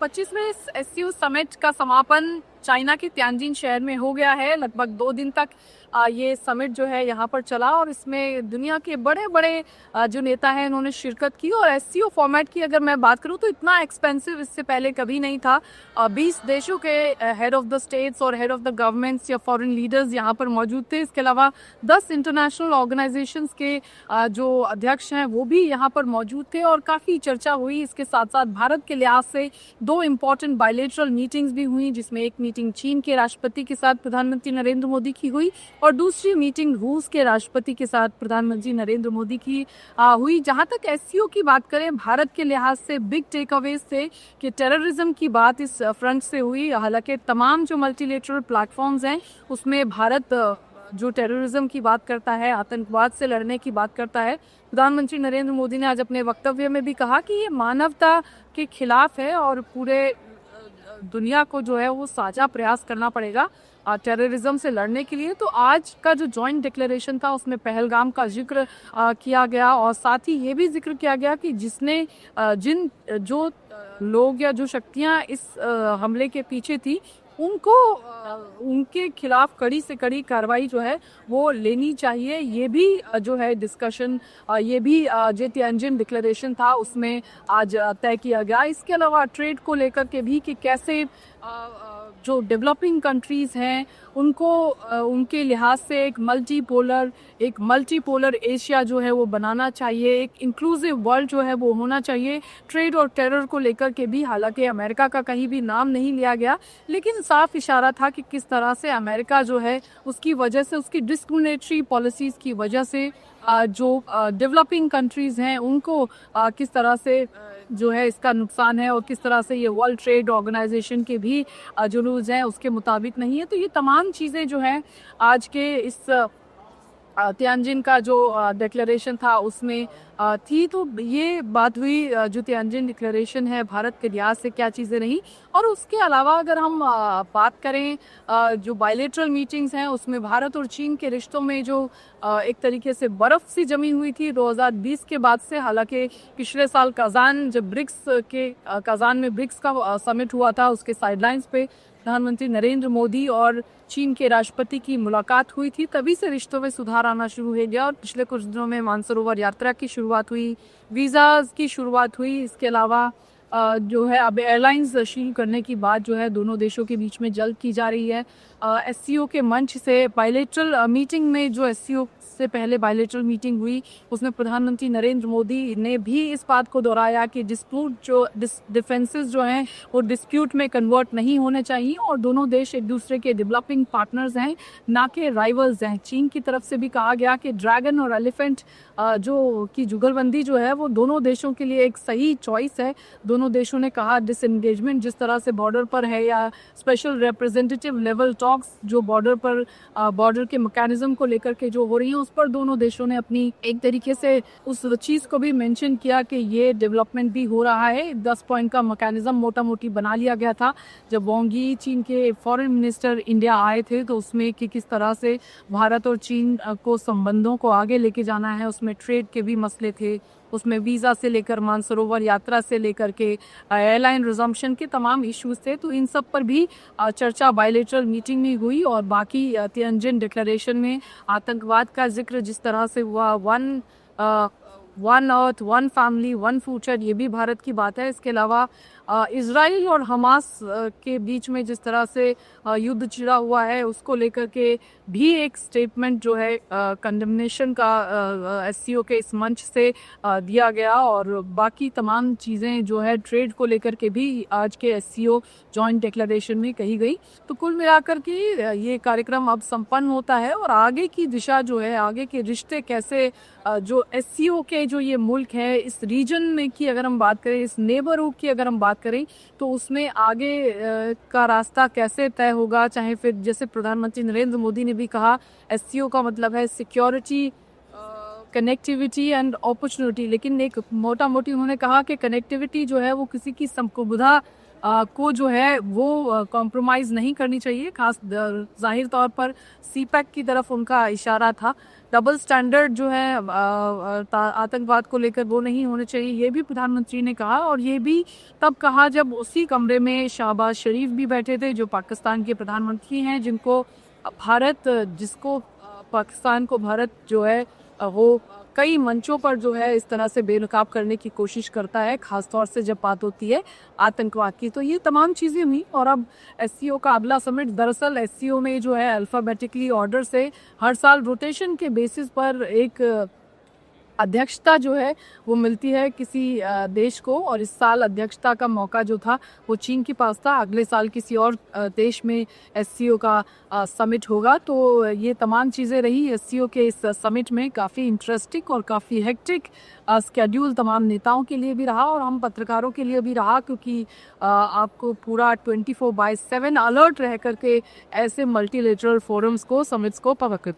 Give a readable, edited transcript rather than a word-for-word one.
25वें SCO summit का समापन China के तियानजिन शहर में हो गया है। लगभग 2 दिन तक ये समिट जो है यहाँ पर चला और इसमें दुनिया के बड़े बड़े जो नेता हैं उन्होंने शिरकत की। और एससीओ फॉर्मेट की अगर मैं बात करूँ तो इतना एक्सपेंसिव इससे पहले कभी नहीं था। 20 देशों के हेड ऑफ द स्टेट्स और हेड ऑफ द गवर्नमेंट्स या फॉरेन लीडर्स यहाँ पर मौजूद थे। इसके अलावा 10 इंटरनेशनल ऑर्गेनाइजेशंस के जो अध्यक्ष हैं वो भी यहाँ पर मौजूद थे और काफ़ी चर्चा हुई। इसके साथ साथ भारत के लिहाज से 2 इम्पॉर्टेंट बायलैटरल मीटिंग्स भी हुई, जिसमें एक मीटिंग चीन के राष्ट्रपति के साथ प्रधानमंत्री नरेंद्र मोदी की हुई और दूसरी मीटिंग रूस के राष्ट्रपति के साथ प्रधानमंत्री नरेंद्र मोदी की हुई। जहां तक एससीओ की बात करें, भारत के लिहाज से बिग टेक अवेज थे कि टेररिज्म की बात इस फ्रंट से हुई। हालांकि तमाम जो मल्टीलेटरल प्लेटफॉर्म्स हैं उसमें भारत जो टेररिज्म की बात करता है, आतंकवाद से लड़ने की बात करता है। प्रधानमंत्री नरेंद्र मोदी ने आज अपने वक्तव्य में भी कहा कि ये मानवता के खिलाफ है और पूरे दुनिया को जो है वो साझा प्रयास करना पड़ेगा टेररिज्म से लड़ने के लिए। तो आज का जो जॉइंट डिक्लेरेशन था उसमें पहलगाम का जिक्र किया गया और साथ ही ये भी जिक्र किया गया कि जिसने जिन जो लोग या जो शक्तियां इस हमले के पीछे थी उनको उनके खिलाफ कड़ी से कड़ी कार्रवाई जो है वो लेनी चाहिए। ये भी जो है डिस्कशन, ये भी जो तियानजिन डिक्लेरेशन था उसमें आज तय किया गया। इसके अलावा ट्रेड को लेकर के भी कि कैसे जो डेवलपिंग कंट्रीज हैं उनको उनके लिहाज से एक मल्टीपोलर एशिया जो है वो बनाना चाहिए, एक इंक्लूसिव वर्ल्ड जो है वो होना चाहिए। ट्रेड और टेरर को लेकर के भी हालांकि अमेरिका का कहीं भी नाम नहीं लिया गया, लेकिन साफ इशारा था कि किस तरह से अमेरिका जो है उसकी वजह से, उसकी डिस्क्रिमिनेटरी पॉलिसीज़ की वजह से जो डेवलपिंग कंट्रीज़ हैं उनको किस तरह से जो है इसका नुकसान है और किस तरह से ये वर्ल्ड ट्रेड ऑर्गेनाइजेशन के भी जो रूल्स हैं उसके मुताबिक नहीं है। तो ये तमाम चीज़ें जो हैं आज के इस तियानजिन का जो डिक्लेरेशन था उसमें थी। तो ये बात हुई जो तियानजिन डिक्लेरेशन है भारत के लिहाज से क्या चीज़ें रही। और उसके अलावा अगर हम बात करें जो बायलैटरल मीटिंग्स हैं उसमें भारत और चीन के रिश्तों में जो एक तरीके से बर्फ़ सी जमी हुई थी 2020 के बाद से। हालांकि पिछले साल कज़ान में ब्रिक्स का समिट हुआ था, उसके साइडलाइंस पे प्रधानमंत्री नरेंद्र मोदी और चीन के राष्ट्रपति की मुलाकात हुई थी, तभी से रिश्तों में सुधार आना शुरू हो गया और पिछले कुछ दिनों में मानसरोवर यात्रा की शुरुआत हुई, वीज़ाज़ की शुरुआत हुई। इसके अलावा जो है अब एयरलाइंस शुरू करने की बात जो है दोनों देशों के बीच में जल्द की जा रही है। एससीओ के मंच से बायलैटरल मीटिंग में जो एससीओ से पहले बायलैटरल मीटिंग हुई उसमें प्रधानमंत्री नरेंद्र मोदी ने भी इस बात को दोहराया कि डिफेंसेस जो हैं वो डिस्प्यूट में कन्वर्ट नहीं होने चाहिए और दोनों देश एक दूसरे के डेवलपिंग पार्टनर्स हैं, ना कि राइवल्स हैं। चीन की तरफ से भी कहा गया कि ड्रैगन और एलिफेंट जो की जुगलबंदी जो है वो दोनों देशों के लिए एक सही चॉइस है। दोनों देशों ने कहा डिसएंगेजमेंट जिस तरह से बॉर्डर पर है या स्पेशल रिप्रेजेंटेटिव लेवल टॉक्स जो बॉर्डर के मैकेनिज्म को लेकर के जो हो रही हैं उस पर दोनों देशों ने अपनी एक तरीके से उस चीज़ को भी मेंशन किया कि ये डेवलपमेंट भी हो रहा है। 10 पॉइंट का मैकेनिज्म मोटा मोटी बना लिया गया था जब वांग यी चीन के फॉरेन मिनिस्टर इंडिया आए थे, तो उसमें कि किस तरह से भारत और चीन को संबंधों को आगे लेके जाना है। उसमें ट्रेड के भी मसले थे, उसमें वीज़ा से लेकर मानसरोवर यात्रा से लेकर के एयरलाइन रिजम्पशन के तमाम इश्यूज थे। तो इन सब पर भी चर्चा बायलैटरल मीटिंग में हुई और बाकी तियानजिन डिक्लेरेशन में आतंकवाद का जिक्र जिस तरह से हुआ, one earth, one family, one future, ये भी भारत की बात है। इसके अलावा इजराइल और हमास के बीच में जिस तरह से युद्ध छिड़ा हुआ है उसको लेकर के भी एक स्टेटमेंट जो है कंडेमनेशन का एससीओ के इस मंच से दिया गया और बाकी तमाम चीज़ें जो है ट्रेड को लेकर के भी आज के एससीओ जॉइंट डिक्लेरेशन में कही गई। तो कुल मिलाकर के ये कार्यक्रम अब संपन्न होता है और आगे की दिशा जो है, आगे के रिश्ते कैसे जो एससीओ के जो ये मुल्क है इस रीजन में की अगर हम बात करें, इस नेबरहुड की अगर हम बात करें तो उसमें आगे का रास्ता कैसे तय होगा। चाहे फिर जैसे प्रधानमंत्री नरेंद्र मोदी ने भी कहा एससीओ का मतलब है सिक्योरिटी, कनेक्टिविटी एंड अपॉर्चुनिटी, लेकिन एक मोटा मोटी उन्होंने कहा कि कनेक्टिविटी जो है वो किसी की संप्रभुता को जो है वो कॉम्प्रोमाइज़ नहीं करनी चाहिए। खास जाहिर तौर पर सीपैक की तरफ उनका इशारा था डबल स्टैंडर्ड जो है आतंकवाद को लेकर वो नहीं होने चाहिए, ये भी प्रधानमंत्री ने कहा। और ये भी तब कहा जब उसी कमरे में शहबाज शरीफ भी बैठे थे, जो पाकिस्तान के प्रधानमंत्री हैं, जिसको पाकिस्तान को भारत जो है वो कई मंचों पर जो है इस तरह से बेनकाब करने की कोशिश करता है, खासतौर से जब बात होती है आतंकवाद की। तो ये तमाम चीज़ें हुई और अब एससीओ का अगला समिट, दरअसल एससीओ में जो है अल्फ़ाबेटिकली ऑर्डर से हर साल रोटेशन के बेसिस पर एक अध्यक्षता जो है वो मिलती है किसी देश को, और इस साल अध्यक्षता का मौका जो था वो चीन के पास था। अगले साल किसी और देश में एससीओ का समिट होगा। तो ये तमाम चीज़ें रही एससीओ के इस समिट में। काफ़ी इंटरेस्टिंग और काफ़ी हेक्टिक स्केड्यूल तमाम नेताओं के लिए भी रहा और हम पत्रकारों के लिए भी रहा, क्योंकि आपको पूरा 24/7 अलर्ट रह करके ऐसे मल्टीलेटरल फोरम्स को, समिट्स को पकड़